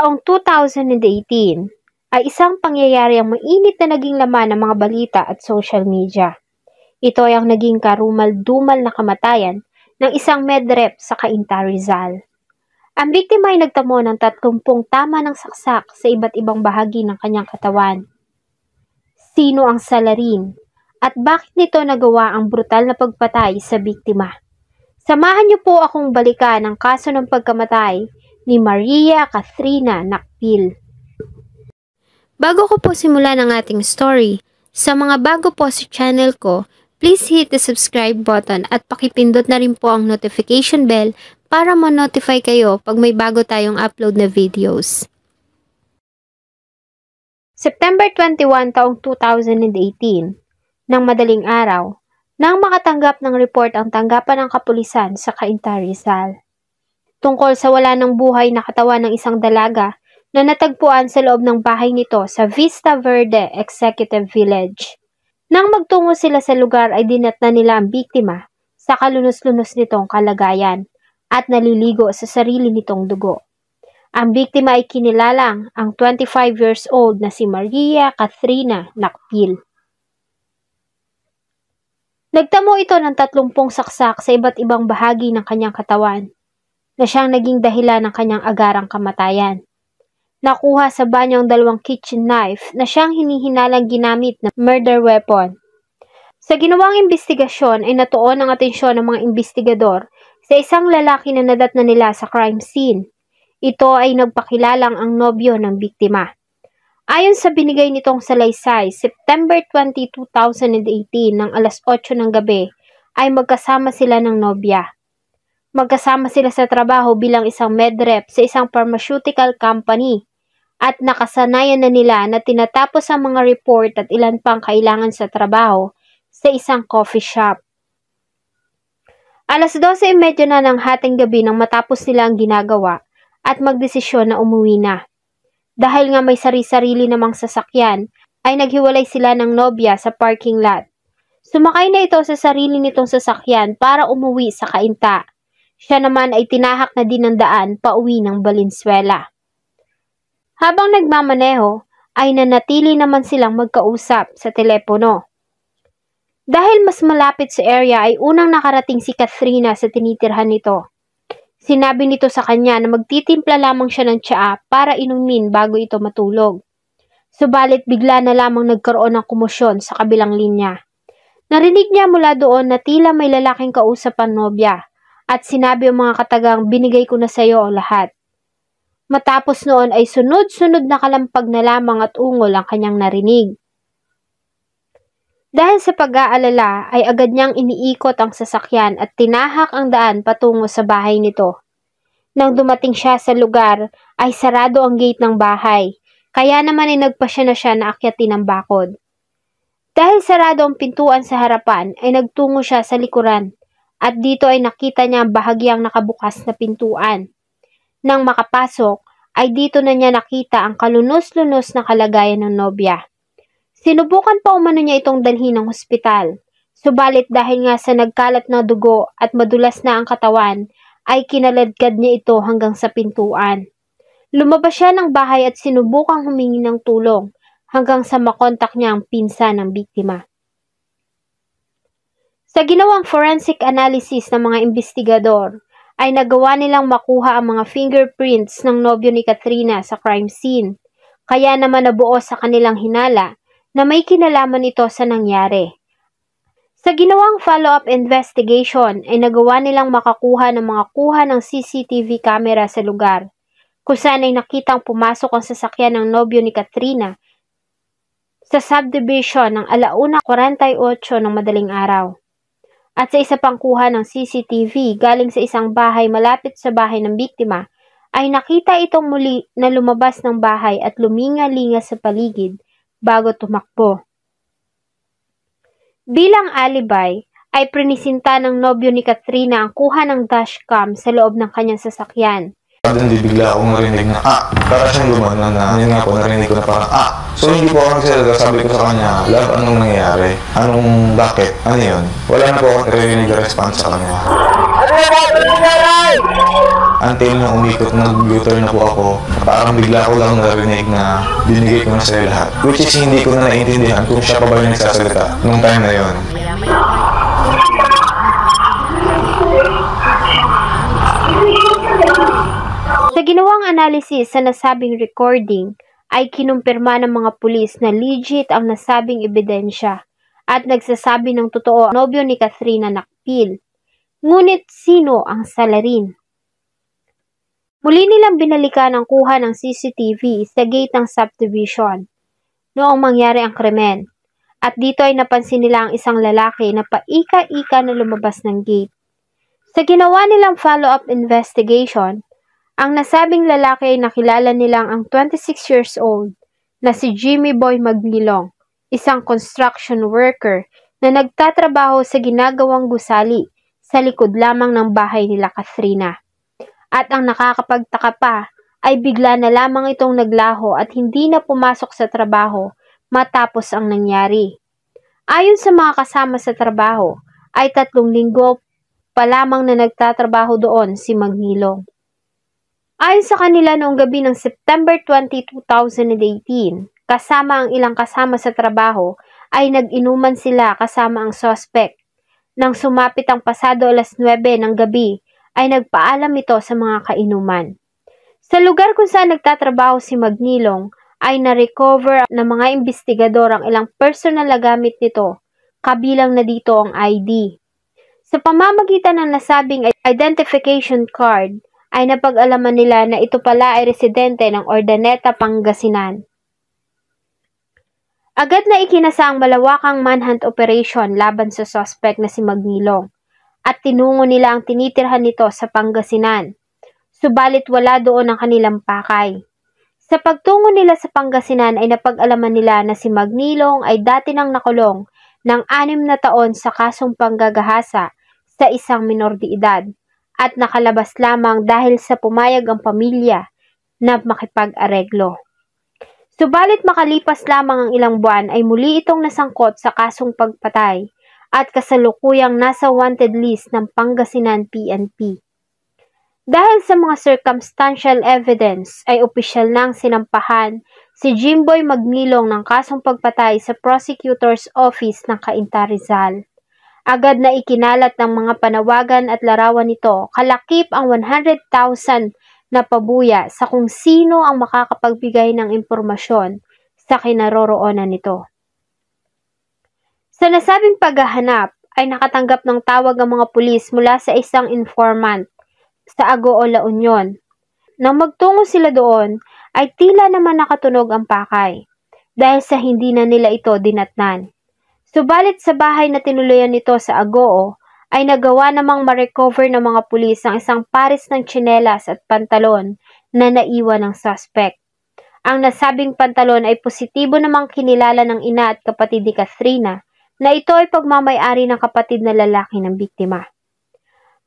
taong 2018 ay isang pangyayari ang mainit na naging laman ng mga balita at social media. Ito ay ang naging karumal-dumal na kamatayan ng isang medrep sa Cainta, Rizal. Ang biktima ay nagtamo ng 30 tama ng saksak sa iba't ibang bahagi ng kanyang katawan. Sino ang salarin at bakit nito nagawa ang brutal na pagpatay sa biktima? Samahan niyo po akong balikan ang kaso ng pagkamatay ni Maria Cathrina Nakpil. Bago ko po simulan ang ating story, sa mga bago po sa channel ko, please hit the subscribe button at pakipindot na rin po ang notification bell para ma-notify kayo pag may bago tayong upload na videos. September 21 taong 2018, ng madaling araw, nang makatanggap ng report ang tanggapan ng kapulisan sa Cainta, Rizal. Tungkol sa wala ng buhay na katawan ng isang dalaga na natagpuan sa loob ng bahay nito sa Vista Verde Executive Village. Nang magtungo sila sa lugar ay dinatnan nila ang biktima sa kalunos-lunos nitong kalagayan at naliligo sa sarili nitong dugo. Ang biktima ay kinilalang ang 25 years old na si Maria Cathrina Nakpil. Nagtamo ito ng 30 saksak sa iba't ibang bahagi ng kanyang katawan na siyang naging dahilan ng kanyang agarang kamatayan. Nakuha sa banyo ang 2 kitchen knife na siyang hinihinalang ginamit na murder weapon. Sa ginawang investigasyon ay natuon ang atensyon ng mga investigador sa isang lalaki na nadatnan nila sa crime scene. Ito ay nagpakilalang ang nobyo ng biktima. Ayon sa binigay nitong salaysay, September 20, 2018 ng alas 8 ng gabi ay magkasama sila ng nobya. Magkasama sila sa trabaho bilang isang medrep sa isang pharmaceutical company at nakasanayan na nila na tinatapos ang mga report at ilan pang kailangan sa trabaho sa isang coffee shop. Alas 12:30 na ng hating gabi nang matapos nila ang ginagawa at magdesisyon na umuwi na. Dahil nga may sari-sarili namang sasakyan, ay naghiwalay sila ng nobya sa parking lot. Sumakay na ito sa sarili nitong sasakyan para umuwi sa Cainta. Siya naman ay tinahak na din ng daan pauwi ng Valenzuela. Habang nagmamaneho, ay nanatili naman silang magkausap sa telepono. Dahil mas malapit sa area ay unang nakarating si Cathrina sa tinitirhan nito. Sinabi nito sa kanya na magtitimpla lamang siya ng tsaa para inumin bago ito matulog. Subalit bigla na lamang nagkaroon ng komosyon sa kabilang linya. Narinig niya mula doon na tila may lalaking kausap ang nobya at sinabi ang mga katagang binigay ko na sa iyo lahat. Matapos noon ay sunod-sunod na kalampag na lamang at ungol ang kanyang narinig. Dahil sa pag-aalala ay agad niyang iniikot ang sasakyan at tinahak ang daan patungo sa bahay nito. Nang dumating siya sa lugar ay sarado ang gate ng bahay, kaya naman ay nagpasya na siya na akyatin ang bakod. Dahil sarado ang pintuan sa harapan ay nagtungo siya sa likuran at dito ay nakita niya ang bahagyang nakabukas na pintuan. Nang makapasok ay dito na niya nakita ang kalunos-lunos na kalagayan ng nobya. Sinubukan pa umano niya itong dalhin ng hospital, subalit dahil nga sa nagkalat na dugo at madulas na ang katawan, ay kinaladkad niya ito hanggang sa pintuan. Lumabas siya ng bahay at sinubukang humingi ng tulong hanggang sa makontak niya ang pinsan ng biktima. Sa ginawang forensic analysis ng mga investigador, ay nagawa nilang makuha ang mga fingerprints ng nobyo ni Cathrina sa crime scene, kaya naman nabuo sa kanilang hinala na may kinalaman ito sa nangyari. Sa ginawang follow-up investigation ay nagawa nilang makakuha ng mga kuha ng CCTV camera sa lugar, kung saan ay nakitang pumasok ang sasakyan ng nobyo ni Cathrina sa subdivision ng 1:48 ng madaling araw. At sa isa pang kuha ng CCTV galing sa isang bahay malapit sa bahay ng biktima, ay nakita itong muli na lumabas ng bahay at luminga-linga sa paligid bago tumakbo. Bilang alibi, ay prinisinta ng nobyo ni Cathrina ang kuha ng dashcam sa loob ng kanyang sasakyan. Hindi bigla akong narinig na para siyang lumanan na yun nga po, narinig ko na parang so hindi po ako nagsalita, sabi ko sa kanya, love, anong nangyayari? Bakit? Ano yun? Wala na po akong narinig na response sa kanya. Ano ba ito nangyayari? until na umikot, nag-U-turn na po ako, parang bigla ko lang narinig na binigay ko na sa'yo lahat. Which is hindi ko na naiintindihan kung siya pa ba yung nagsasalita nung time na yon. Sa ginawang analysis sa nasabing recording, ay kinumpirma ng mga pulis na legit ang nasabing ebidensya at nagsasabi ng totoo ang nobyo ni Kathrina Nakpil. Ngunit sino ang salarin? Muli nilang binalikan ang kuha ng CCTV sa gate ng subdivision noong mangyari ang krimen. At dito ay napansin nila ang isang lalaki na paika-ika na lumabas ng gate. Sa ginawa nilang follow-up investigation, ang nasabing lalaki ay nakilala nilang ang 26 years old na si Jimmy Boy Magnilong, isang construction worker na nagtatrabaho sa ginagawang gusali sa likod lamang ng bahay nila Kathrina. At ang nakakapagtaka pa ay bigla na lamang itong naglaho at hindi na pumasok sa trabaho matapos ang nangyari. Ayon sa mga kasama sa trabaho, ay 3 linggo pa lamang na nagtatrabaho doon si Magnilong. Ayon sa kanila noong gabi ng September 20, 2018, kasama ang ilang kasama sa trabaho ay nag-inuman sila kasama ang suspect. Nang sumapit ang pasado alas 9 ng gabi, ay nagpaalam ito sa mga kainuman. Sa lugar kung saan nagtatrabaho si Magnilong, ay na-recover ng mga investigador ang ilang personal na gamit nito, kabilang na dito ang ID. Sa pamamagitan ng nasabing identification card, ay napag-alaman nila na ito pala ay residente ng Urdaneta, Pangasinan. Agad na ikinasa ang malawakang manhunt operation laban sa suspect na si Magnilong at tinungo nila ang tinitirhan nito sa Pangasinan. Subalit wala doon ang kanilang pakay. Sa pagtungo nila sa Pangasinan ay napag-alaman nila na si Magnilong ay dati nang nakulong ng 6 na taon sa kasong panggagahasa sa isang minor de edad. At nakalabas lamang dahil sa pumayag ang pamilya na makipag-areglo. Subalit makalipas lamang ang ilang buwan ay muli itong nasangkot sa kasong pagpatay at kasalukuyang nasa wanted list ng Pangasinan PNP. Dahil sa mga circumstantial evidence ay opisyal nang sinampahan si Jimboy Magnilong ng kasong pagpatay sa Prosecutor's Office ng Cainta, Rizal. Agad na ikinalat ng mga panawagan at larawan nito kalakip ang 100,000 na pabuya sa kung sino ang makakapagbigay ng impormasyon sa kinaroroonan nito. Sa nasabing paghahanap ay nakatanggap ng tawag ang mga pulis mula sa isang informant sa Agoo, La Union. Nang magtungo sila doon ay tila naman nakatunog ang pakay dahil sa hindi na nila ito dinatnan. Subalit sa bahay na tinuluyan nito sa Agoo, ay nagawa namang ma-recover ng mga pulis ang isang pares ng tsinelas at pantalon na naiwan ng suspect. Ang nasabing pantalon ay positibo namang kinilala ng ina at kapatid ni Kathrina na ito ay pagmamay-ari ng kapatid na lalaki ng biktima.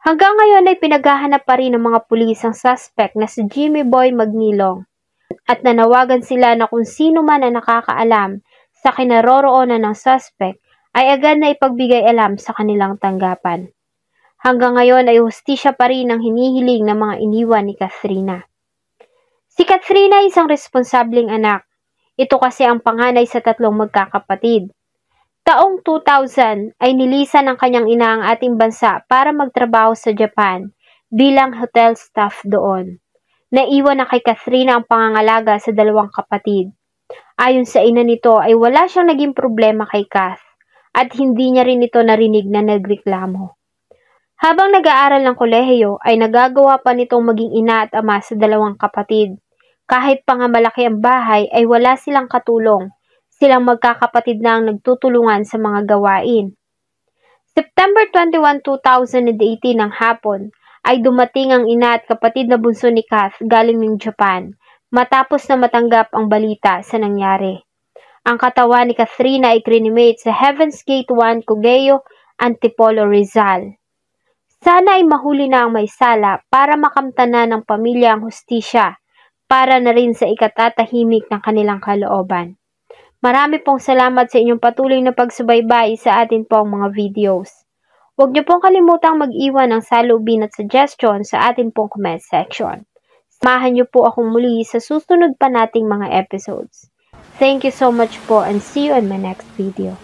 Hanggang ngayon ay pinaghahanap pa rin ng mga pulis ang suspect na si Jimmy Boy Magnilong at nanawagan sila na kung sino man ang nakakaalam sa kinaroroonan ng suspect ay agad na ipagbigay alam sa kanilang tanggapan. Hanggang ngayon ay hustisya pa rin ang hinihiling ng mga iniwan ni Kathrina. Si Kathrina ay isang responsableng anak. Ito kasi ang panganay sa 3 magkakapatid. Taong 2000 ay nilisan ng kanyang ina ang ating bansa para magtrabaho sa Japan bilang hotel staff doon. Naiwan na kay Kathrina ang pangangalaga sa 2 kapatid. Ayon sa ina nito ay wala siyang naging problema kay Kath at hindi niya rin ito narinig na nagreklamo. Habang nag-aaral ng kolehiyo ay nagagawa pa nitong maging ina at ama sa 2 kapatid. Kahit pa nga malaki ang bahay ay wala silang katulong. Silang magkakapatid na ang nagtutulungan sa mga gawain. September 21, 2018 ng hapon ay dumating ang ina at kapatid na bunso ni Kath galing ng Japan matapos na matanggap ang balita sa nangyari. Ang katawan ni Kathrina ay cremate sa Heaven's Gate 1, Cogeo, Antipolo, Rizal. Sana ay mahuli na ang may sala para makamtanan ng pamilya ang hustisya para na rin sa ikatatahimik ng kanilang kalooban. Marami pong salamat sa inyong patuloy na pagsubaybay sa atin pong mga videos. Huwag niyo pong kalimutang mag-iwan ng salubin at suggestion sa atin pong comment section. Samahan niyo po akong muli sa susunod pa nating mga episodes. Thank you so much po and see you in my next video.